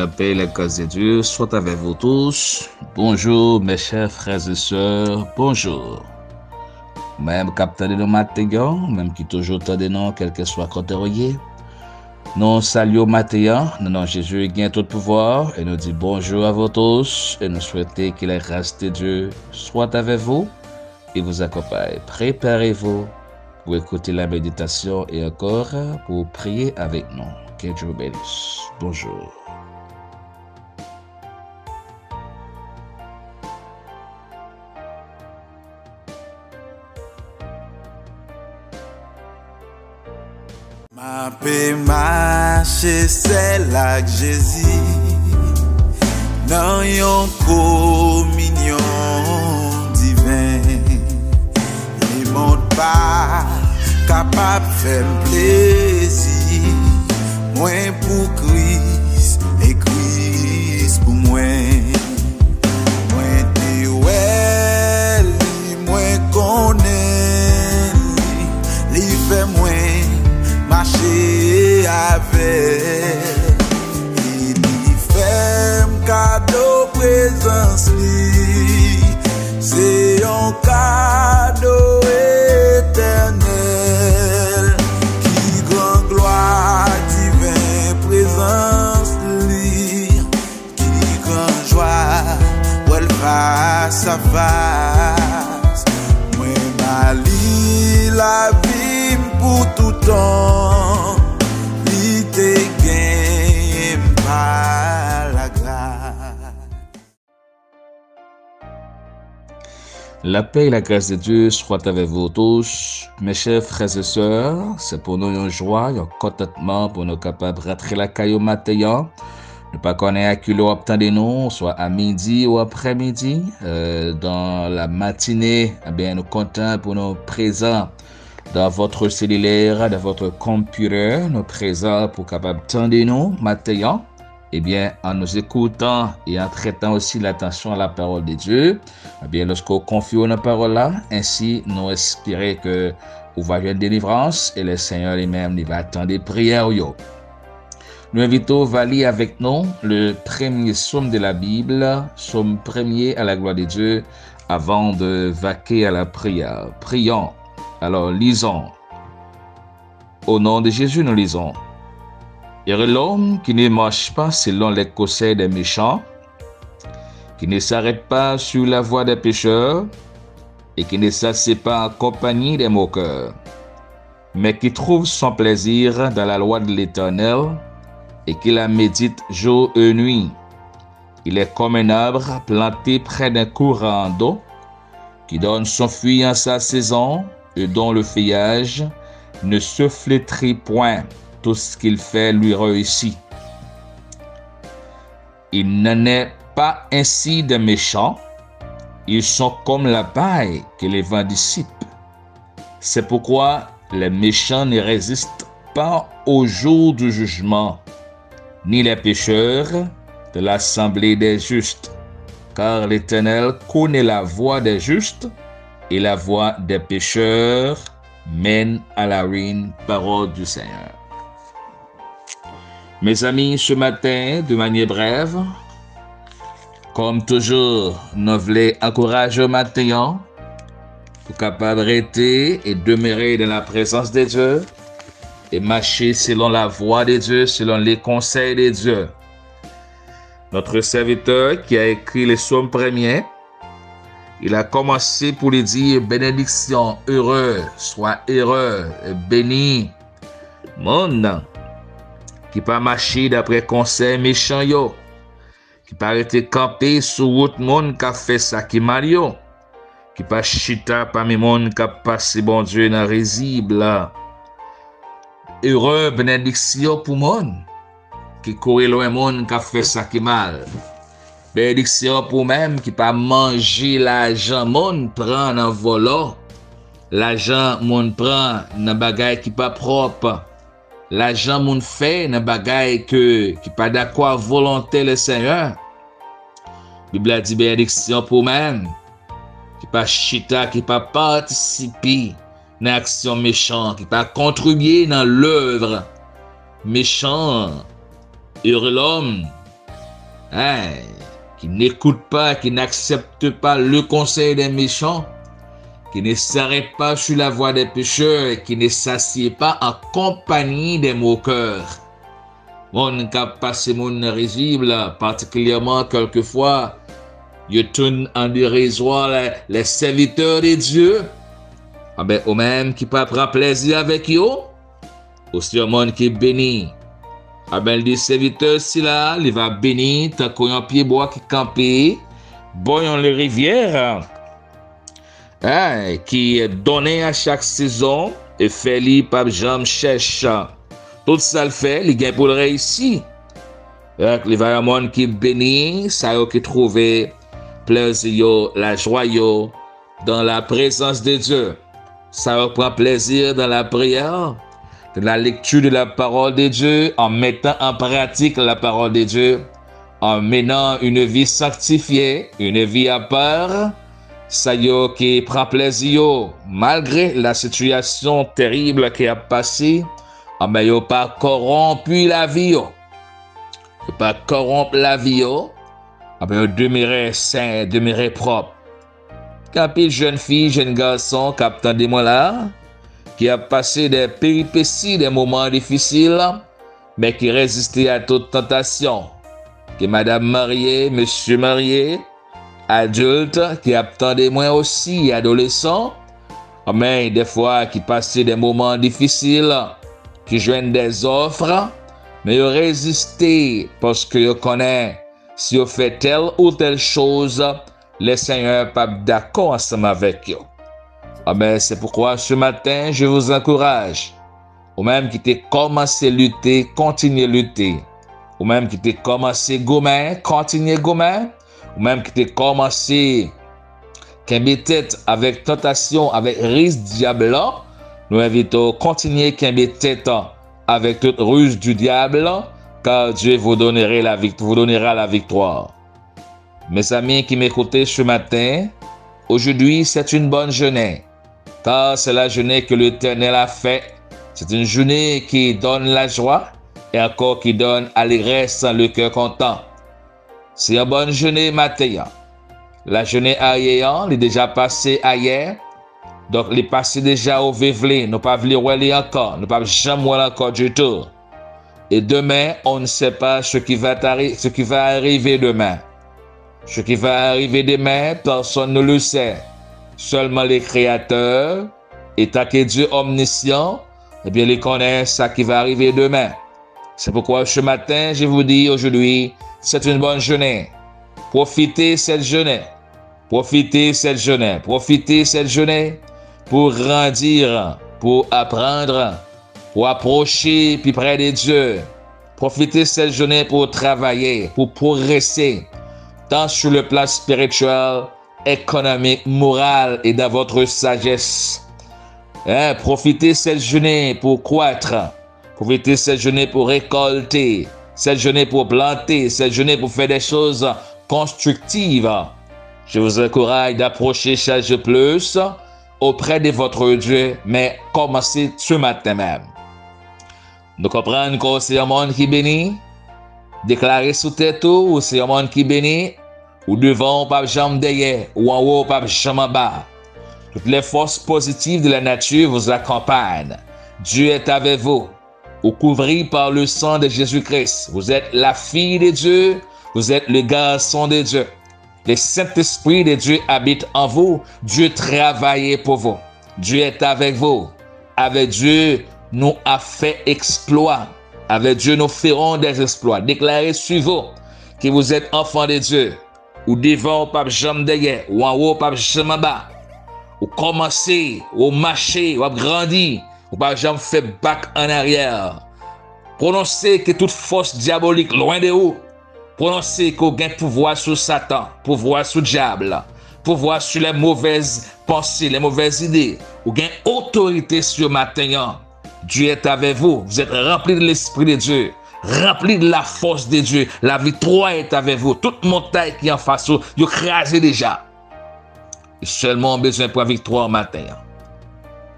la paix et la grâce de Dieu soit avec vous tous. Bonjour mes chers frères et sœurs, bonjour. Même capteur de nos matins, même qui toujours tendez non, quel que soit côté relié. Nous saluons Matthieu, non Jésus gagne tout pouvoir et nous dit bonjour à vous tous et nous souhaitons que la grâce de Dieu soit avec vous et vous accompagne. Préparez-vous pour écouter la méditation et encore pour prier avec nous. Que Dieu vous bénisse. Bonjour. Ma paix marche, c'est là que Jésus dans yon communion divin. Il monte pas capable de faire plaisir. Moi pour Christ et Christ pour moi. Moi t'es ouais, moi connais, li fait moi marcher avec. Il fait un cadeau présence li, c'est un cadeau éternel. Qui grand gloire divin présence li, qui grand joie où elle face à face. Moi mali la vie pour tout temps, li te gagne par la grâce. La paix et la grâce de Dieu soient avec vous tous. Mes chers frères et sœurs, c'est pour nous une joie, un contentement pour nous capables de rentrer la caillou matin. Ne pas connaître à qui l'on attendez nous, soit à midi ou après-midi. Dans la matinée, eh bien, nous comptons pour nous présents dans votre cellulaire, dans votre computer, nous présents pour capable attendre nous matin. Eh bien, en nous écoutant et en traitant aussi l'attention à la parole de Dieu, eh bien, lorsqu'on confie la parole là, ainsi, nous espérons que vous va une délivrance et le Seigneur lui-même, il va attendre des prières. Nous invitons à lire avec nous le premier psaume de la Bible, psaume premier à la gloire de Dieu, avant de vaquer à la prière. Prions. Alors, lisons. Au nom de Jésus, nous lisons. Heureux l'homme qui ne marche pas selon les conseils des méchants, qui ne s'arrête pas sur la voie des pécheurs et qui ne s'assied pas en compagnie des moqueurs, mais qui trouve son plaisir dans la loi de l'Éternel et qui la médite jour et nuit. Il est comme un arbre planté près d'un courant d'eau qui donne son fruit en sa saison et dont le feuillage ne se flétrit point. Tout ce qu'il fait lui réussit. Il n'en est pas ainsi des méchants. Ils sont comme la paille que les vents dissipent. C'est pourquoi les méchants ne résistent pas au jour du jugement, ni les pécheurs de l'assemblée des justes. Car l'Éternel connaît la voie des justes et la voie des pécheurs mène à la ruine. Parole du Seigneur. Mes amis, ce matin, de manière brève, comme toujours, nous voulons encourager matin pour capable rester et demeurer dans la présence de Dieu et marcher selon la voie de Dieu, selon les conseils de Dieu. Notre serviteur qui a écrit le psaume premier, il a commencé pour lui dire bénédiction, heureux, soit heureux, béni, monde qui pas marcher d'après conseil méchant yo, qui pas été campé sur route monde qui a fait ça qui mal yo, qui pas chita parmi monde qui a passé bon Dieu dans risible. Heureux bénédiction pour monde qui courir loin monde qui a fait ça qui mal. Bénédiction pour même qui pas manger l'argent monde prend en volant, l'argent monde prend dans bagay qui pas propre. L'argent moun fait nan bagay qui pas d'accord volonté le Seigneur. Bible a dit bénédiction pour même qui pas chita, qui pas participer dans action méchante, qui pas contribuer dans l'œuvre méchant. Heureux l'homme hein, qui n'écoute pas, qui n'accepte pas le conseil des méchants, qui ne s'arrête pas sur la voie des pécheurs et qui ne s'assied pas en compagnie des moqueurs. Mon cap passé mon risible, particulièrement quelquefois, il tourne en dérisoire les serviteurs de Dieu. Ah ben, au même qui pas prend plaisir avec eux, aussi un monde qui est béni. Ah ben, les serviteurs, si là, il va bénir, tant qu'on a pied bois qui campé, boyon les rivières, hein, qui est donné à chaque saison, et fait li par jambe cherche. Tout ça le fait, il gagne pour le réussir. Il va y avoir un monde qui est béni, ça y est qui trouve plaisir, la joie dans la présence de Dieu. Ça prend plaisir dans la prière, dans la lecture de la parole de Dieu, en mettant en pratique la parole de Dieu, en menant une vie sanctifiée, une vie à part. Ça y est qui prend plaisir malgré la situation terrible qui a passé. Mais yo pas corrompu la vie yo. Yo pas corrompre la vie yo. Mais yo demeurer saint, demeurer propre. Quand pile jeune fille, jeune garçon, captain de moi là, qui a passé des péripéties, des moments difficiles, mais qui résistait à toute tentation. Que madame mariée, monsieur marié, adulte, qui attendait moi aussi, adolescent, mais des fois qui passait des moments difficiles, qui joignent des offres, mais ils résistent parce que ils connaissent si ils fait telle ou telle chose, le Seigneur n'est pas d'accord ensemble avec eux. Mais c'est pourquoi ce matin, je vous encourage, ou même qui t'es commencé à lutter, continuez à lutter. Ou même qui t'es commencé à gommer, continuez à gommer. Ou même qui t'es commencé à tête avec tentation, avec risque diable, nous invitons à continuer à tête avec toute ruse du diable, car Dieu vous donnera la victoire. Mes amis qui m'écoutez ce matin, aujourd'hui c'est une bonne journée, car c'est la journée que l'Éternel a fait. C'est une journée qui donne la joie et encore qui donne allégresse le cœur content. C'est une bonne journée matin. La journée hier, elle est déjà passée hier. Donc, elle est passée déjà au vévelé. Nous ne pouvons pas voir encore. Nous ne pouvons pas jamais voir encore du tout. Et demain, on ne sait pas ce qui va arriver demain. Ce qui va arriver demain, personne ne le sait. Seulement les créateurs, et tant que Dieu omniscient, eh bien, ils connaissent ce qui va arriver demain. C'est pourquoi ce matin, je vous dis aujourd'hui, c'est une bonne journée. Profitez cette journée. Profitez cette journée. Profitez cette journée pour grandir, pour apprendre, pour approcher plus près de Dieu. Profitez cette journée pour travailler, pour progresser, tant sur le plan spirituel, économique, moral et dans votre sagesse. Profitez cette journée pour croître. Profitez cette journée pour récolter. Cette journée pour planter. Cette journée pour faire des choses constructives. Je vous encourage d'approcher chaque jour plus auprès de votre Dieu, mais commencez ce matin même. Nous comprenons que c'est un monde qui bénit. Déclarer sous tête ou c'est un monde qui bénit. Ou devant, pas jambe derrière. Ou en haut, pas jambe en bas. Toutes les forces positives de la nature vous accompagnent. Dieu est avec vous. Vous couvrez par le sang de Jésus-Christ. Vous êtes la fille de Dieu. Vous êtes le garçon de Dieu. Le Saint-Esprit de Dieu habite en vous. Dieu travaille pour vous. Dieu est avec vous. Avec Dieu, nous a fait exploit. Avec Dieu, nous ferons des exploits. Déclarez sur vous que vous êtes enfant de Dieu. Ou devant, pas jambe derrière. Ou en haut, pas jambe en bas. Ou commencez, ou marcher, ou grandir. Ou pas jamais faire back en arrière. Prononcez que toute force diabolique loin de vous. Prononcez qu'on gagne pouvoir sur Satan, pouvoir sur le diable, pouvoir sur les mauvaises pensées, les mauvaises idées. Ou gagne autorité sur matin. Dieu est avec vous. Vous êtes rempli de l'Esprit de Dieu, rempli de la force de Dieu. La victoire est avec vous. Toute montagne qui est en face, vous écrasez déjà. Et seulement besoin pour la victoire matin.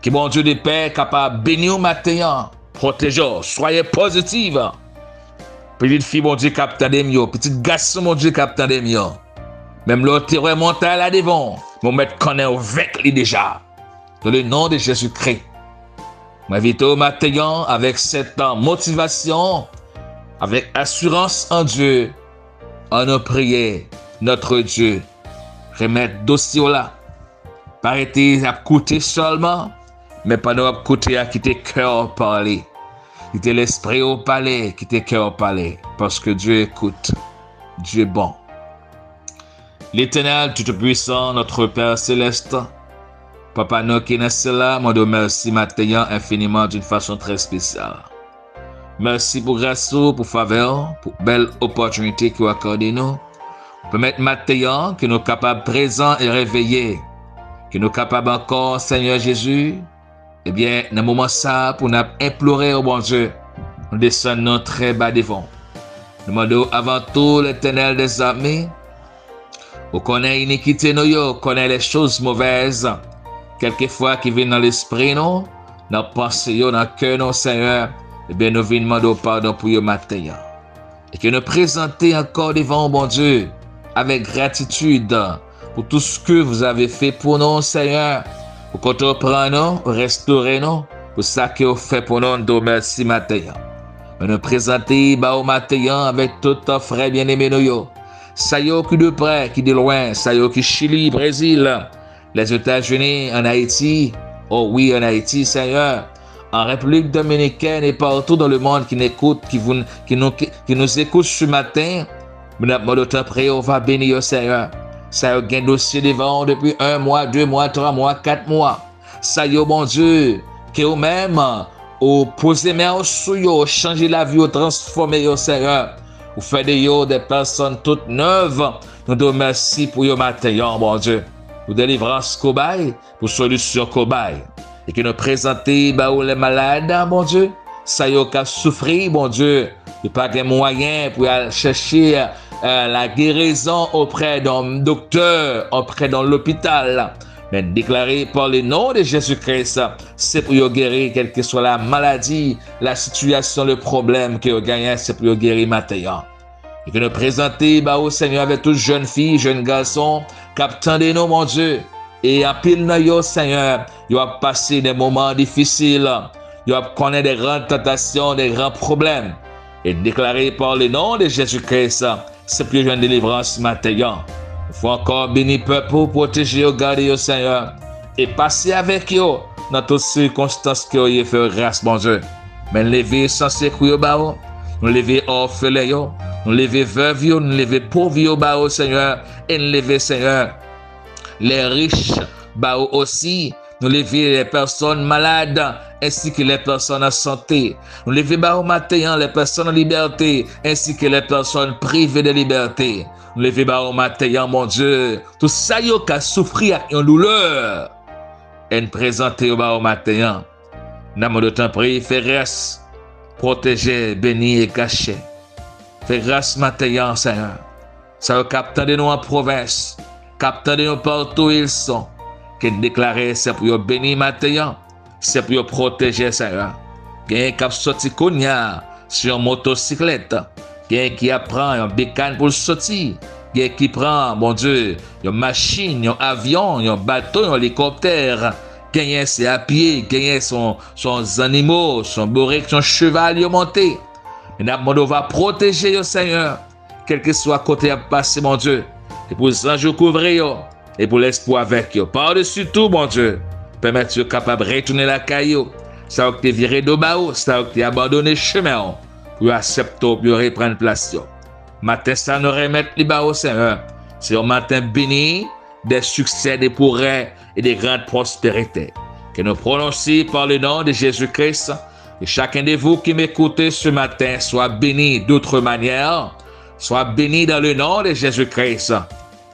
Que bon Dieu de paix capable de bénir au matin, protéger, soyez positifs. petite fille, mon Dieu, captain des miens, petite garçon, mon Dieu, captain des miens. Même l'autre terreur mental là devant, mon maître connaît avec lui déjà. Dans le nom de Jésus-Christ. M'invite au matin avec cette motivation, avec assurance en Dieu, en nos prières, notre Dieu. Remettre dossier là. Pas arrêter à écouter seulement, mais pas nous écouter à quitter cœur parler. Quitter l'esprit au palais, quitter cœur parler. Parce que Dieu écoute. Dieu est bon. L'Éternel, Tout-Puissant, notre Père Céleste, Papa nous qui est là, moi de merci matin infiniment d'une façon très spéciale. Merci pour grâce, pour faveur, pour belle opportunité que vous accordez nous. Pour mettre matin que nous sommes capables présents et réveillés, que nous sommes capables encore, Seigneur Jésus, eh bien, dans le moment ça, pour nous implorer au bon Dieu, nous descendons très bas devant. Nous demandons avant tout l'Éternel des armées, vous connaissez l'iniquité, nous connaissez les choses mauvaises, quelquefois qui viennent dans l'esprit, nous, dans la pensée, dans le cœur, nous, Seigneur, eh bien, nous venons demander pardon pour vous matin. Et que nous présentons encore devant bon Dieu, avec gratitude, pour tout ce que vous avez fait pour nous, Seigneur, pour qu'on te prenne, nous, restaurer nous, pour ça que vous faites pour nous, nous merci matin. Nous présentons au matin avec tout frère bien-aimé, nous, ça y est qui de près, qui de loin, ça y est qui Chili, Brésil, les États-Unis, en Haïti, oh oui, en Haïti, Seigneur, en République dominicaine et partout dans le monde qui nous écoute ce matin, nous avons prié, on va bénir, Seigneur. Ça y est, un dossier devant depuis 1 mois, 2 mois, 3 mois, 4 mois. Ça y est, mon Dieu, que vous-même, vous posez main sur vous, changez la vie, vous transformez, Seigneur. Vous faites des personnes toutes neuves. Nous te remercions pour ce matin, mon Dieu. Pour délivrance cobaye, pour solution cobaye. Et que nous présentons les malades, mon Dieu. Ça y est, qui souffert, mon Dieu. Il n'y a pas de moyens pour aller chercher la guérison auprès d'un docteur, auprès d'un hôpital. Mais déclaré par le nom de Jésus-Christ, c'est pour vous guérir, quelle que soit la maladie, la situation, le problème que vous gagnez, c'est pour vous guérir maintenant. Et que nous présenter au Seigneur avec toutes jeunes filles, jeunes garçons, captant de nous, mon Dieu. Et en pile dans yo, Seigneur, vous avez passé des moments difficiles, vous avez connu des grandes tentations, des grands problèmes. Et déclaré par le nom de Jésus-Christ, c'est plus une délivrance maintenant. Il faut encore bénir le peuple pour protéger, garder au Seigneur. Et passer avec eux dans toutes circonstances que vous fait grâce, mon Dieu. Mais lever sans sécurité, nous lever orphelins, nous lever veuves, nous lever pauvres, Seigneur. Et nous lever, Seigneur, les riches, aussi. Nous lever les personnes malades ainsi que les personnes en santé. Nous lever au matin les personnes en liberté ainsi que les personnes privées de liberté. Nous lever au matin, mon Dieu, tout ça qui a souffert avec une douleur. Et nous présenter au matin. Nous avons de temps prier, faire grâce, protéger, bénir et cacher. Fais grâce matin, Seigneur. Ça va capter de nous en province, capter de nous partout où ils sont. Qui déclarer c'est pour bénir matin, c'est pour protéger, Seigneur. Quelqu'un qui a sorti sur une motocyclette, quelqu'un qui apprend un bécane pour sortir, quelqu'un qui prend, mon Dieu, une machine, un avion, un bateau, un hélicoptère, quelqu'un c'est à pied, quelqu'un son animaux, son bourrique, son cheval, monté. Et nous va protéger, Seigneur, quel que soit côté à passer, mon Dieu, et pour les anges couvrir, et pour l'espoir avec eux. Par-dessus tout, mon Dieu, permettre capable de retourner la caillou. Ça va te virer de bas, ça va te abandonner le chemin pour accepter, pour reprendre place. Matin, ça nous remettre les bas au Seigneur. C'est un matin béni, des succès, des progrès et des grandes prospérités. Que nous prononcions par le nom de Jésus-Christ. Et chacun de vous qui m'écoutez ce matin soit béni d'autre manière, soit béni dans le nom de Jésus-Christ.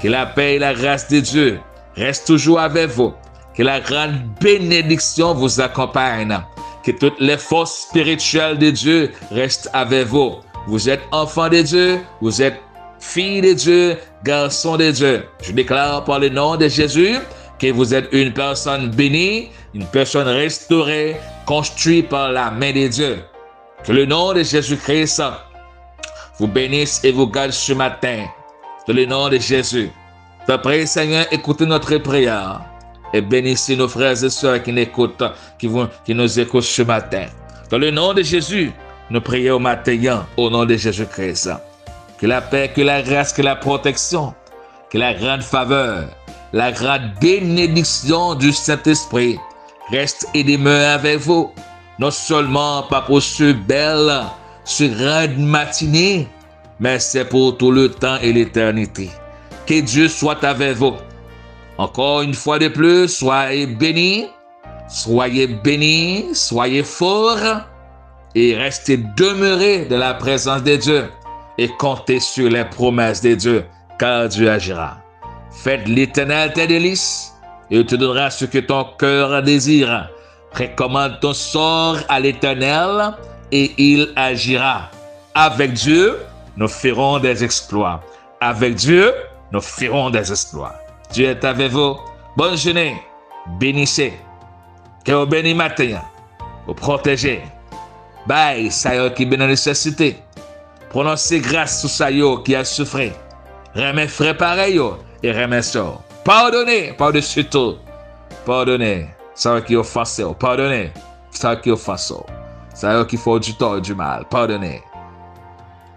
Que la paix et la grâce de Dieu restent toujours avec vous. Que la grande bénédiction vous accompagne. Que toutes les forces spirituelles de Dieu restent avec vous. Vous êtes enfants de Dieu, vous êtes filles de Dieu, garçons de Dieu. Je déclare par le nom de Jésus que vous êtes une personne bénie, une personne restaurée, construite par la main de Dieu. Que le nom de Jésus-Christ vous bénisse et vous garde ce matin. Dans le nom de Jésus. Père Seigneur, écoutez notre prière et bénissez nos frères et sœurs qui nous écoutent ce matin. Dans le nom de Jésus, nous prions matin au nom de Jésus-Christ. Que la paix, que la grâce, que la protection, que la grande faveur, la grande bénédiction du Saint-Esprit reste et demeure avec vous. Non seulement pas pour ce belle, ce grande matinée, mais c'est pour tout le temps et l'éternité. Que Dieu soit avec vous. Encore une fois de plus, soyez bénis, soyez forts et restez demeurés de la présence de Dieu et comptez sur les promesses de Dieu, car Dieu agira. Faites l'Éternel tes délices et il te donnera ce que ton cœur désire. Recommande ton sort à l'Éternel et il agira. Avec Dieu, nous ferons des exploits. Avec Dieu, nous ferons des exploits. Dieu est avec vous. Bonne journée. Bénissez. Que vous bénissez matin. Vous protégez. Bye, ça y est qui est dans la nécessité. Prononcez grâce sur ça qui a souffert. Remets frère pareil et remets ça. Pardonnez par-dessus tout. Pardonnez. Ça qui offense. Pardonnez. Ça qui offense. Ça qui fait du tort et du mal. Pardonnez.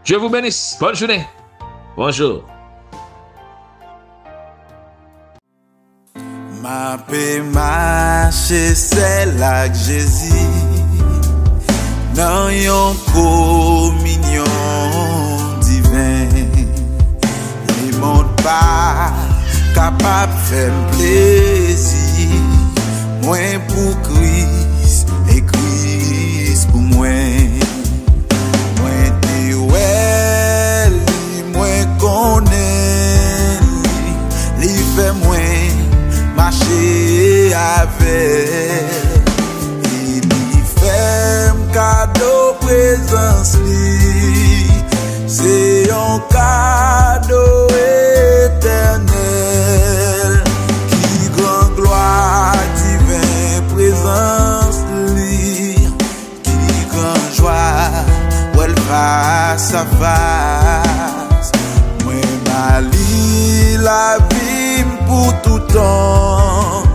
Dieu vous bénisse. Bonne journée. Bonjour. Ma paix marche, c'est là que Jésus dans yon communion divin. Les mondes pas capable de faire plaisir. Moins pour Christ et Christ pour moi. Moins t'es ouais, moins connaît, li fait moins marcher avec. Il fait un cadeau présence li, c'est un cadeau éternel. Qui grand gloire divin présence li, qui grand joie où elle face à face. Moi mali la vie pour tout temps.